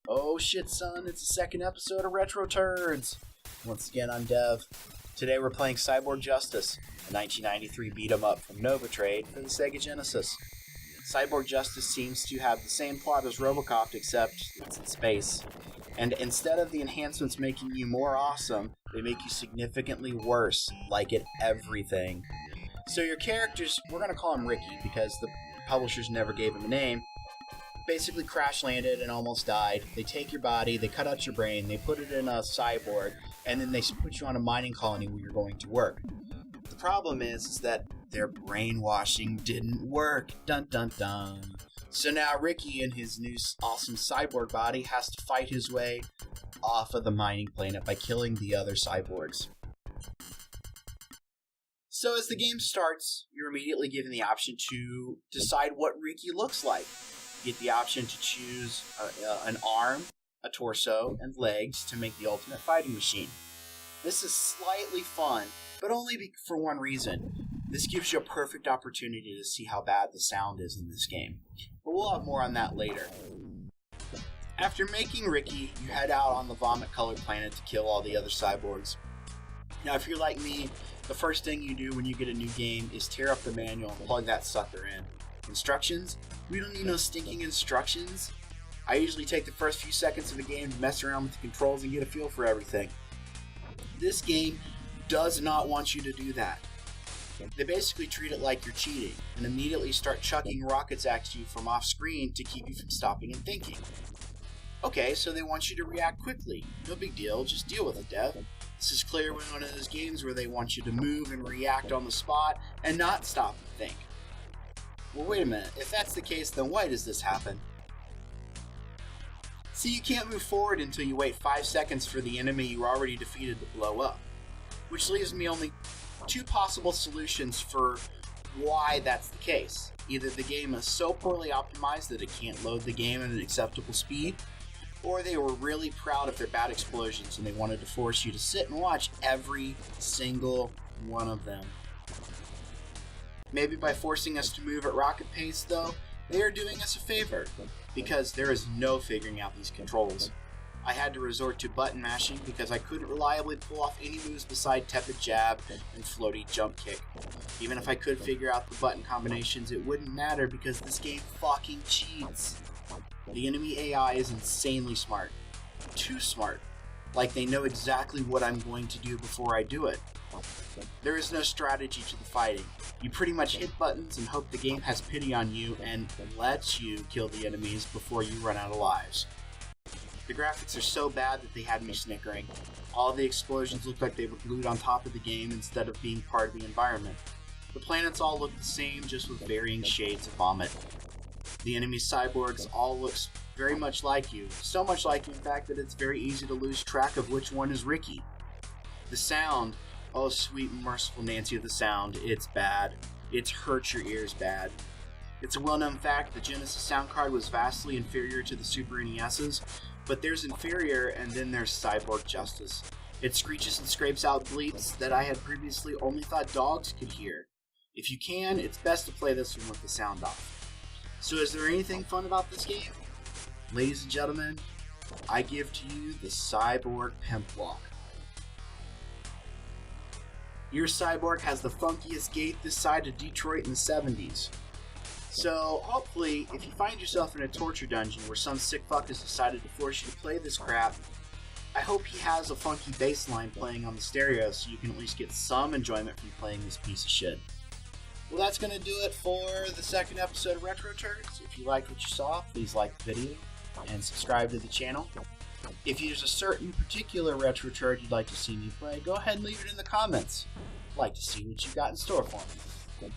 Oh shit, son, it's the second episode of Retro Turds! Once again, I'm Dev. Today we're playing Cyborg Justice, a 1993 beat-em-up from Novatrade for the Sega Genesis. Cyborg Justice seems to have the same plot as Robocop, except it's in space. And instead of the enhancements making you more awesome, they make you significantly worse, like at everything. So your characters, we're going to call him Ricky, because the publishers never gave him a name, basically crash landed and almost died. They take your body, they cut out your brain, they put it in a cyborg, and then they put you on a mining colony where you're going to work. The problem is that their brainwashing didn't work. Dun dun dun. So now Ricky in his new awesome cyborg body has to fight his way off of the mining planet by killing the other cyborgs. So as the game starts, you're immediately given the option to decide what Ricky looks like. You get the option to choose an arm, a torso, and legs to make the ultimate fighting machine. This is slightly fun, but only for one reason. This gives you a perfect opportunity to see how bad the sound is in this game. But we'll have more on that later. After making Ricky, you head out on the vomit-colored planet to kill all the other cyborgs. Now, if you're like me, the first thing you do when you get a new game is tear up the manual and plug that sucker in. Instructions? We don't need no stinking instructions. I usually take the first few seconds of the game to mess around with the controls and get a feel for everything. This game does not want you to do that. They basically treat it like you're cheating and immediately start chucking rockets at you from off screen to keep you from stopping and thinking. Okay, so they want you to react quickly. No big deal, just deal with it, Dev. This is clearly one of those games where they want you to move and react on the spot and not stop and think. Well, wait a minute. If that's the case, then why does this happen? See, you can't move forward until you wait 5 seconds for the enemy you already defeated to blow up. Which leaves me only two possible solutions for why that's the case. Either the game is so poorly optimized that it can't load the game at an acceptable speed, or they were really proud of their bad explosions and they wanted to force you to sit and watch every single one of them. Maybe by forcing us to move at rocket pace, though, they are doing us a favor, because there is no figuring out these controls. I had to resort to button mashing because I couldn't reliably pull off any moves beside tepid jab and floaty jump kick. Even if I could figure out the button combinations, it wouldn't matter because this game fucking cheats. The enemy AI is insanely smart. Too smart. Like they know exactly what I'm going to do before I do it. There is no strategy to the fighting. You pretty much hit buttons and hope the game has pity on you and lets you kill the enemies before you run out of lives. The graphics are so bad that they had me snickering. All the explosions look like they were glued on top of the game instead of being part of the environment. The planets all look the same, just with varying shades of vomit. The enemy cyborgs all look very much like you, so much like in fact that it's very easy to lose track of which one is Ricky. The sound, oh sweet merciful Nancy of the sound, it's bad. It's hurt your ears bad. It's a well-known fact the Genesis sound card was vastly inferior to the Super NES's, but there's inferior and then there's Cyborg Justice. It screeches and scrapes out bleeps that I had previously only thought dogs could hear. If you can, it's best to play this one with the sound off. So is there anything fun about this game? Ladies and gentlemen, I give to you the Cyborg Pimp Walk. Your cyborg has the funkiest gait this side of Detroit in the 70s. So, hopefully, if you find yourself in a torture dungeon where some sick fuck has decided to force you to play this crap, I hope he has a funky bass line playing on the stereo so you can at least get some enjoyment from playing this piece of shit. Well, that's going to do it for the second episode of Retro Turds. If you liked what you saw, please like the video and subscribe to the channel. If there's a certain particular Retro Turd you'd like to see me play, go ahead and leave it in the comments. I'd like to see what you got in store for me.